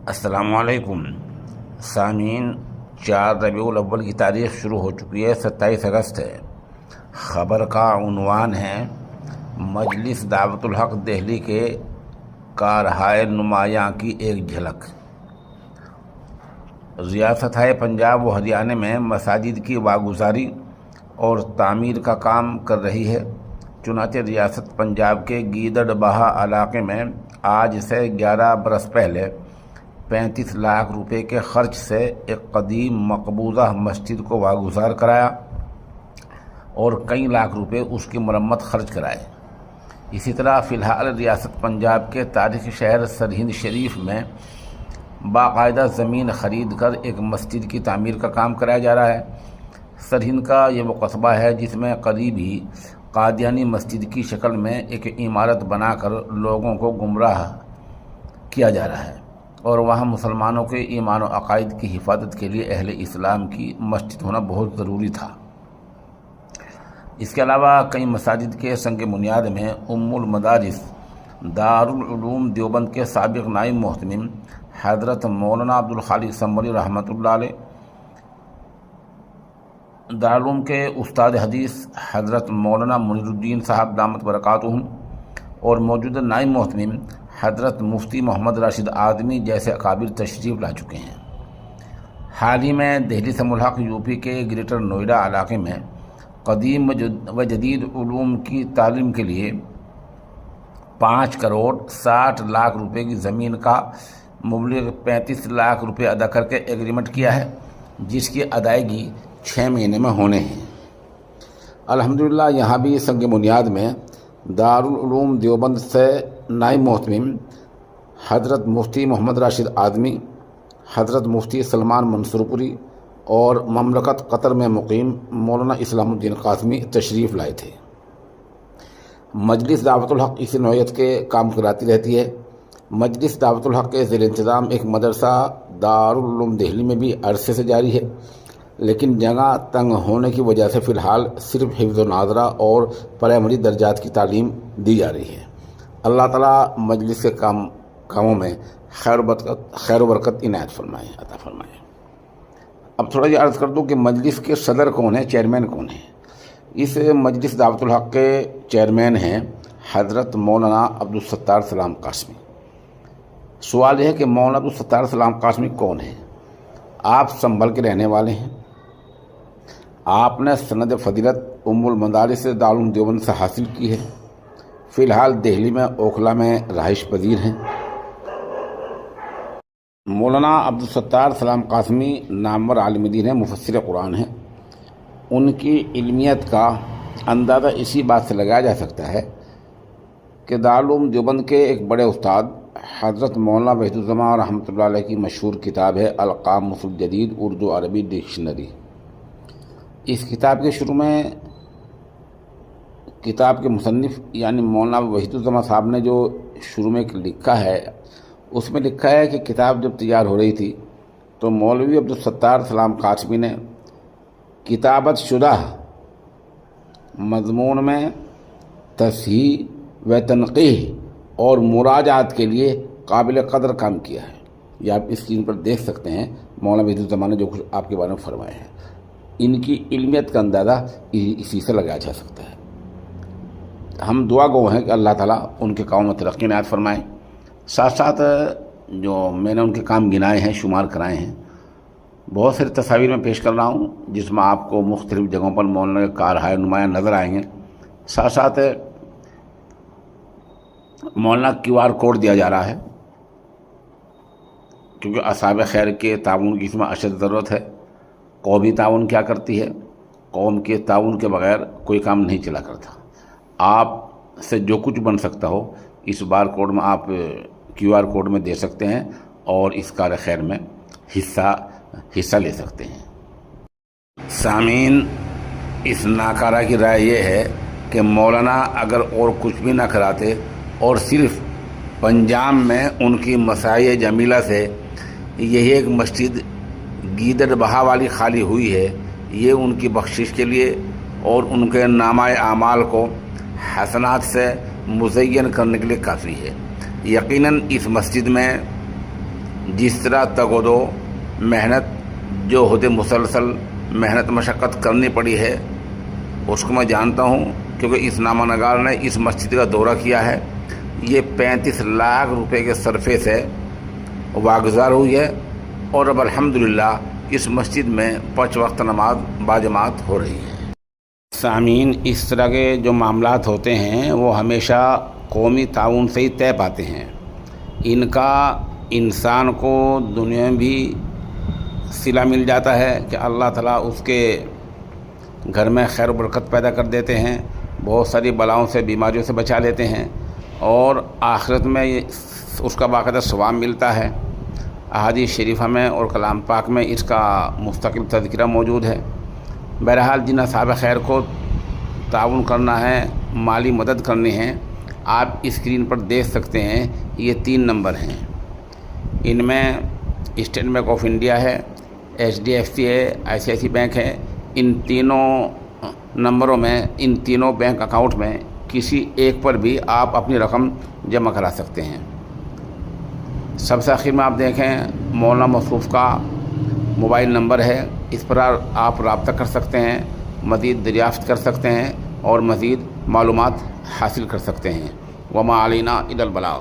السلام علیکم سامعین، 4 ربیع الاول کی تاریخ شروع ہو چکی ہے، 27 اگست ہے۔ خبر کا عنوان ہے مجلس دعوت الحق دہلی کے کارہائے نمایاں کی ایک جھلک۔ ریاستہائے پنجاب و ہریانہ میں مساجد کی واگزاری اور تعمیر کا کام کر رہی ہے۔ چنانچہ ریاست پنجاب کے گیدڑ بہا علاقے میں آج سے 11 برس پہلے 35 لاکھ روپے کے خرچ سے ایک قدیم مقبوضہ مسجد کو واگزار کرایا اور کئی لاکھ روپے اس کی مرمت خرچ کرائے۔ اسی طرح فی الحال ریاست پنجاب کے تاریخی شہر سرہند شریف میں باقاعدہ زمین خرید کر ایک مسجد کی تعمیر کا کام کرایا جا رہا ہے۔ سرہند کا یہ وہ قصبہ ہے جس میں قریب ہی قادیانی مسجد کی شکل میں ایک عمارت بنا کر لوگوں کو گمراہ کیا جا رہا ہے، اور وہاں مسلمانوں کے ایمان و عقائد کی حفاظت کے لیے اہل اسلام کی مسجد ہونا بہت ضروری تھا۔ اس کے علاوہ کئی مساجد کے سنگ بنیاد میں ام المدارس دارالعلوم دیوبند کے سابق نائب محتمم حضرت مولانا عبدالخالق سنبھلی رحمۃ اللہ علیہ، دارالعلوم کے استاد حدیث حضرت مولانا منیر الدین صاحب دامت برکاتہم اور موجودہ نائب محتمم حضرت مفتی محمد راشد آدمی جیسے اکابر تشریف لا چکے ہیں۔ حال ہی میں دہلی سے ملحق یوپی کے گریٹر نوئیڈا علاقے میں قدیم و جدید علوم کی تعلیم کے لیے 5 کروڑ 60 لاکھ روپے کی زمین کا مبلغ 35 لاکھ روپے ادا کر کے ایگریمنٹ کیا ہے، جس کی ادائیگی 6 مہینے میں ہونے ہیں۔ الحمدللہ یہاں بھی سنگ بنیاد میں دارالعلوم دیوبند سے نائب محتمم حضرت مفتی محمد راشد آدمی، حضرت مفتی سلمان منصورپوری اور مملکت قطر میں مقیم مولانا اسلام الدین قاسمی تشریف لائے تھے۔ مجلس دعوت الحق اسی نوعیت کے کام کراتی رہتی ہے۔ مجلس دعوت الحق کے زیر انتظام ایک مدرسہ دارالعلوم دہلی میں بھی عرصے سے جاری ہے، لیکن جگہ تنگ ہونے کی وجہ سے فی الحال صرف حفظ و ناظرہ اور پرائمری درجات کی تعلیم دی جا رہی ہے۔ اللہ تعالیٰ مجلس کے کاموں میں خیر و برکت عنایت فرمائے، عطا فرمائے۔ اب تھوڑا یہ عرض کر دوں کہ مجلس کے صدر کون ہیں، چیئرمین کون ہیں۔ اس مجلس دعوت الحق کے چیئرمین ہیں حضرت مولانا عبدالستار سلام قاسمی۔ سوال یہ ہے کہ مولانا عبدالستار سلام قاسمی کون ہیں؟ آپ سنبھل کے رہنے والے ہیں۔ آپ نے سند فضیلت ام المدارس سے دارالعلوم دیوبند سے حاصل کی ہے۔ فی الحال دہلی میں اوکھلا میں رہائش پذیر ہیں۔ مولانا عبدالستار سلام قاسمی نامور عالم دین ہیں، مفسر قرآن ہیں۔ ان کی علمیت کا اندازہ اسی بات سے لگایا جا سکتا ہے کہ دارالعلوم دیوبند کے ایک بڑے استاد حضرت مولانا وحید الزماں رحمۃ اللہ علیہ کی مشہور کتاب ہے القاموس الجدید اردو عربی ڈکشنری۔ اس کتاب کے شروع میں کتاب کے مصنف یعنی مولانا وحید الزماں صاحب نے جو شروع میں لکھا ہے، اس میں لکھا ہے کہ کتاب جب تیار ہو رہی تھی تو مولوی عبدالستار سلام قاسمی نے کتابت شدہ مضمون میں تصحیح و تنقیح اور مراجعات کے لیے قابل قدر کام کیا ہے۔ یہ آپ اس اسکرین پر دیکھ سکتے ہیں مولانا وحید الزماں نے جو کچھ آپ کے بارے میں فرمایا ہے۔ ان کی علمیت کا اندازہ اسی سے لگایا جا سکتا ہے۔ ہم دعا گو ہیں کہ اللہ تعالیٰ ان کے کاموں میں ترقی عنایت فرمائے۔ ساتھ ساتھ جو میں نے ان کے کام گنائے ہیں، شمار کرائے ہیں، بہت ساری تصاویر میں پیش کر رہا ہوں جس میں آپ کو مختلف جگہوں پر مولانا کے کارہائے نمایاں نظر آئیں گے۔ ساتھ ساتھ مولانا QR کوڈ دیا جا رہا ہے، کیونکہ اصحاب خیر کے تعاون کی اس میں اشد ضرورت ہے۔ قومی تعاون کیا کرتی ہے؟ قوم کے تعاون کے بغیر کوئی کام نہیں چلا کرتا۔ آپ سے جو کچھ بن سکتا ہو اس بار کوڈ میں آپ QR کوڈ میں دے سکتے ہیں اور اس کار خیر میں حصہ لے سکتے ہیں۔ سامعین، اس ناکارہ کی رائے یہ ہے کہ مولانا اگر اور کچھ بھی نہ کراتے اور صرف پنجاب میں ان کی مساعی جمیلہ سے یہی ایک مسجد گیدڑ بہا والی خالی ہوئی ہے، یہ ان کی بخشش کے لیے اور ان کے نامہ اعمال کو حسنات سے مزین کرنے کے لیے کافی ہے۔ یقیناً اس مسجد میں جس طرح تگودو محنت جو ہوتے مسلسل محنت مشقت کرنی پڑی ہے اس کو میں جانتا ہوں، کیونکہ اس نامہ نگار نے اس مسجد کا دورہ کیا ہے۔ یہ 35 لاکھ روپے کے صرفے سے واگزار ہوئی ہے، اور اب الحمدللہ اس مسجد میں 5 وقت نماز باجماعت ہو رہی ہے۔ سامعین، اس طرح کے جو معاملات ہوتے ہیں وہ ہمیشہ قومی تعاون سے ہی طے پاتے ہیں۔ ان کا انسان کو دنیا میں بھی صلہ مل جاتا ہے کہ اللہ تعالیٰ اس کے گھر میں خیر و برکت پیدا کر دیتے ہیں، بہت ساری بلاؤں سے بیماریوں سے بچا لیتے ہیں، اور آخرت میں اس کا باقاعدہ ثواب ملتا ہے۔ احادیث شریفہ میں اور کلام پاک میں اس کا مستقل تذکرہ موجود ہے۔ بہرحال جن اصحاب خیر کو تعاون کرنا ہے، مالی مدد کرنی ہے، آپ اسکرین پر دیکھ سکتے ہیں، یہ 3 نمبر ہیں۔ ان میں اسٹیٹ بینک آف انڈیا ہے، HDFC ہے، ICICI بینک ہے۔ ان تینوں نمبروں میں، ان تینوں بینک اکاؤنٹ میں کسی ایک پر بھی آپ اپنی رقم جمع کرا سکتے ہیں۔ سب سے آخر میں آپ دیکھیں مولانا مصروف کا موبائل نمبر ہے، اس پر آپ رابطہ کر سکتے ہیں، مزید دریافت کر سکتے ہیں اور مزید معلومات حاصل کر سکتے ہیں۔ وما علینا الا البلاغ۔